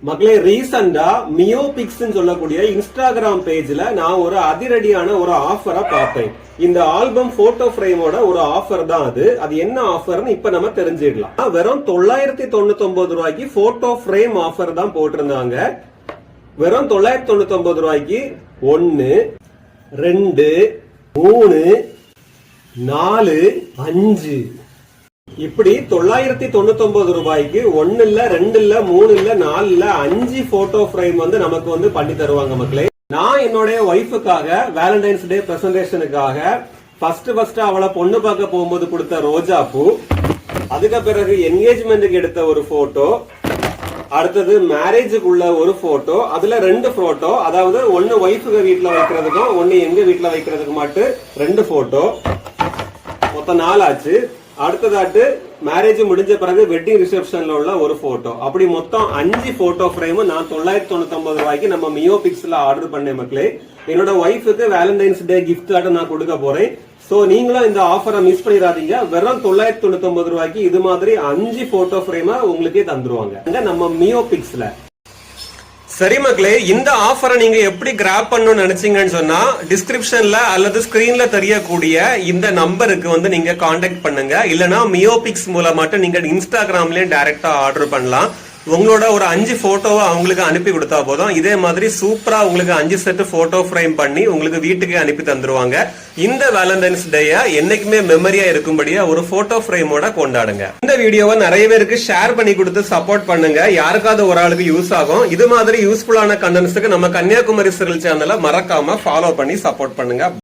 மக்களே ரீசெண்டா மியோபிக்ஸ் சொல்லக்கூடிய இன்ஸ்டாகிராம் பேஜ்ல நான் ஒரு அதிரடியான ஒரு ஆஃபரை பார்த்தேன். இந்த ஆல்பம் போட்டோ ஃப்ரேமோட ஒரு ஆஃபர் தான் அது. அது என்ன ஆஃபர்னு இப்ப நம்ம தெரிஞ்சிடலாம். வெறும் 999 ரூபாய்க்கு போட்டோ ஃப்ரேம் ஆஃபர் தான் போட்டிருந்தாங்க. வெறும் 999 ரூபாய்க்கு 1 2 3 4 5 இப்படி 999 ரூபாய்க்கு 1 இல்ல 2 இல்ல 3 இல்ல 4 இல்ல 5 போட்டோ ஃப்ரேம் வந்து நமக்கு வந்து பண்ணி தருவாங்க மக்களே. நான் என்னுடைய ஒய்ஃபுக்காக வேலண்டைன்ஸ் டே பிரசன்டேஷனுக்காக ஃபர்ஸ்ட் அவளை பொண்ணு பார்க்க போகும்போது கொடுத்த ரோஜா பூ, அதுக்கு பிறகு என்கேஜ்மெண்ட்டுக்கு எடுத்த ஒரு போட்டோ, அடுத்தது மேரேஜுக்குள்ள ஒரு போட்டோ, அதுல 2 போட்டோ, அதாவது ஒன்னு ஒய்ஃபுக்கு வீட்டுல வைக்கிறதுக்கும் ஒன்னு எங்க வீட்டுல வைக்கிறதுக்கு மட்டும் 2 போட்டோ, மொத்தம் 4 ஆச்சு. அடுத்ததாட்டு மேரேஜ் முடிஞ்ச பிறகு வெட்டிங் ரிசப்ஷன்ல உள்ள ஒரு போட்டோ, அப்படி மொத்தம் 5 போட்டோ ஃப்ரேம் நான் 999 ரூபாய்க்கு நம்ம மியோபிக்ஸ்ல ஆர்டர் பண்ணேன் மக்களே. என்னோட ஒய்ஃபுக்கு வேலண்டைன்ஸ் டே கிஃப்ட் ஆட்ட நான் கொடுக்க போறேன். சோ நீங்களும் இந்த ஆஃபரை மிஸ் பண்ணிடாதீங்க. வெறும் 999 ரூபாய்க்கு இது மாதிரி 5 போட்டோ ஃப்ரேம் உங்களுக்கே தந்துருவாங்க நம்ம மியோபிக்ஸ்ல. சரி மக்களே, இந்த ஆஃபரை நீங்க எப்படி கிராப் பண்ணணும்னு நினைச்சீங்கன்னு சொன்னா டிஸ்கிரிப்ஷன்ல அல்லது ஸ்கிரீன்ல தெரியக்கூடிய இந்த நம்பருக்கு வந்து நீங்க கான்டாக்ட் பண்ணுங்க. இல்லனா மியோபிக்ஸ் மூலமாட்டு நீங்க இன்ஸ்டாகிராம்லயே டைரக்டா ஆர்டர் பண்ணலாம். உங்களோட ஒரு 5 போட்டோவை அவங்களுக்கு அனுப்பி கொடுத்தா போதும். இதே மாதிரி சூப்பரா உங்களுக்கு 5 செட் போட்டோ ஃப்ரேம் பண்ணி உங்களுக்கு வீட்டுக்கு அனுப்பி தந்துருவாங்க. இந்த வேலண்டைன்ஸ் டேயா என்னைக்குமே மெமரியா இருக்கும்படியா ஒரு போட்டோ ஃப்ரேமோட கொண்டாடுங்க. இந்த வீடியோவை நிறைய பேருக்கு ஷேர் பண்ணி கொடுத்து சப்போர்ட் பண்ணுங்க. யாருக்காவது ஒரு ஆளுக்கு யூஸ் ஆகும். இது மாதிரி யூஸ்ஃபுல்லான கண்டென்ட்ஸ்க்கு நம்ம கன்னியாகுமரி சிறில் சேனலை மறக்காம ஃபாலோ பண்ணி சப்போர்ட் பண்ணுங்க.